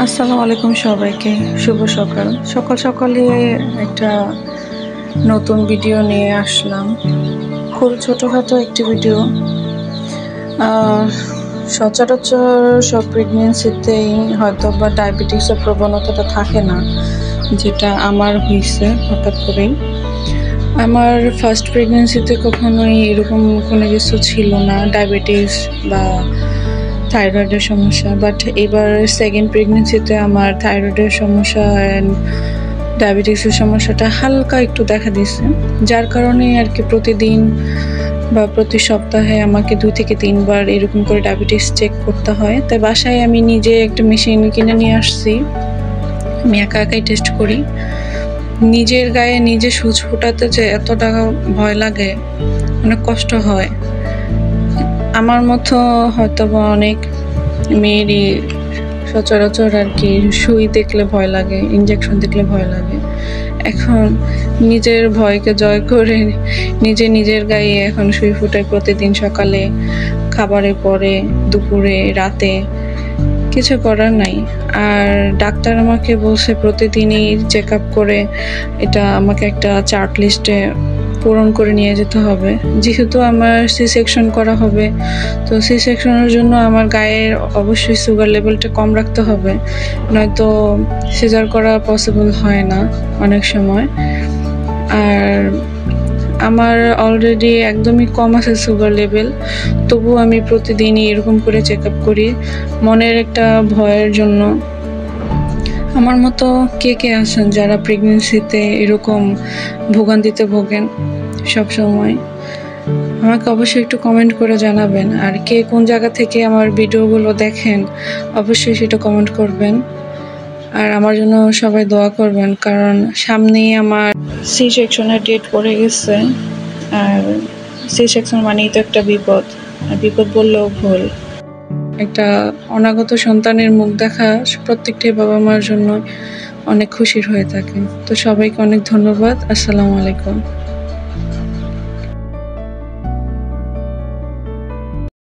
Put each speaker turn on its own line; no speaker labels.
আসসালামু আলাইকুম সবাইকে। শুভ সকাল। সকাল সকালে একটা নতুন ভিডিও নিয়ে আসলাম। খুব ছোটোখাটো একটি ভিডিও। সচরাচর সব প্রেগনেন্সিতেই হয়তো বা ডায়াবেটিক্সের প্রবণতাটা থাকে না, যেটা আমার হয়েছে হঠাৎ করেই। আমার ফার্স্ট প্রেগনেন্সিতে কখনোই এরকম কোনো কিছু ছিল না, ডায়াবেটিস বা থাইরয়েডের সমস্যা। বাট এবার সেকেন্ড প্রেগনেন্সিতে আমার থাইরয়েডের সমস্যা অ্যান্ড ডায়াবেটিক্সের সমস্যাটা হালকা একটু দেখা দিয়েছে, যার কারণে আর কি প্রতিদিন বা প্রতি সপ্তাহে আমাকে 2 থেকে 3 বার এরকম করে ডায়াবেটিস চেক করতে হয়। তাই বাসায় আমি নিজে একটা মেশিন কিনে নিয়ে আসছি। আমি একা একাই টেস্ট করি। নিজের গায়ে নিজে সূচ ফোটাতে যে এতটা ভয় লাগে, অনেক কষ্ট হয়। আমার মতো হয়তো বা অনেক মেয়েরই সচরাচর আর কি সুই দেখলে ভয় লাগে, ইঞ্জেকশন দেখলে ভয় লাগে। এখন নিজের ভয়কে জয় করে নিজের গায়ে এখন সুই ফুটাই প্রতিদিন, সকালে, খাবারের পরে, দুপুরে, রাতে। কিছু করার নাই। আর ডাক্তার আমাকে বলছে প্রতিদিনই চেক আপ করে এটা আমাকে একটা চার্ট লিস্টে পূরণ করে নিয়ে যেতে হবে। যেহেতু আমার সি সেকশন করা হবে, তো সি সেকশনের জন্য আমার গায়ের অবশ্যই সুগার লেভেলটা কম রাখতে হবে, নয়তো সিজার করা পসিবল হয় না অনেক সময়। আর আমার অলরেডি একদমই কম আছে সুগার লেভেল, তবু আমি প্রতিদিনই এরকম করে চেক আপ করি মনের একটা ভয়ের জন্য। আমার মতো কে কে আছেন যারা প্রেগনেন্সিতে এরকম ভোগান্তিতে ভোগেন সবসময়? আমাকে অবশ্যই একটু কমেন্ট করে জানাবেন। আর কে কোন জায়গা থেকে আমার ভিডিওগুলো দেখেন অবশ্যই সেটা কমেন্ট করবেন। আর আমার জন্য সবাই দোয়া করবেন, কারণ সামনেই আমার সি সেকশনের ডেট পড়ে গেছে। আর সি সেকশন মানেই তো একটা বিপদ, আর বিপদ বললেও ভুল। একটা অনাগত সন্তানের মুখ দেখা প্রত্যেকটাই বাবা মার জন্য অনেক খুশির হয়ে থাকে। তো সবাইকে অনেক ধন্যবাদ। আসসালামু আলাইকুম।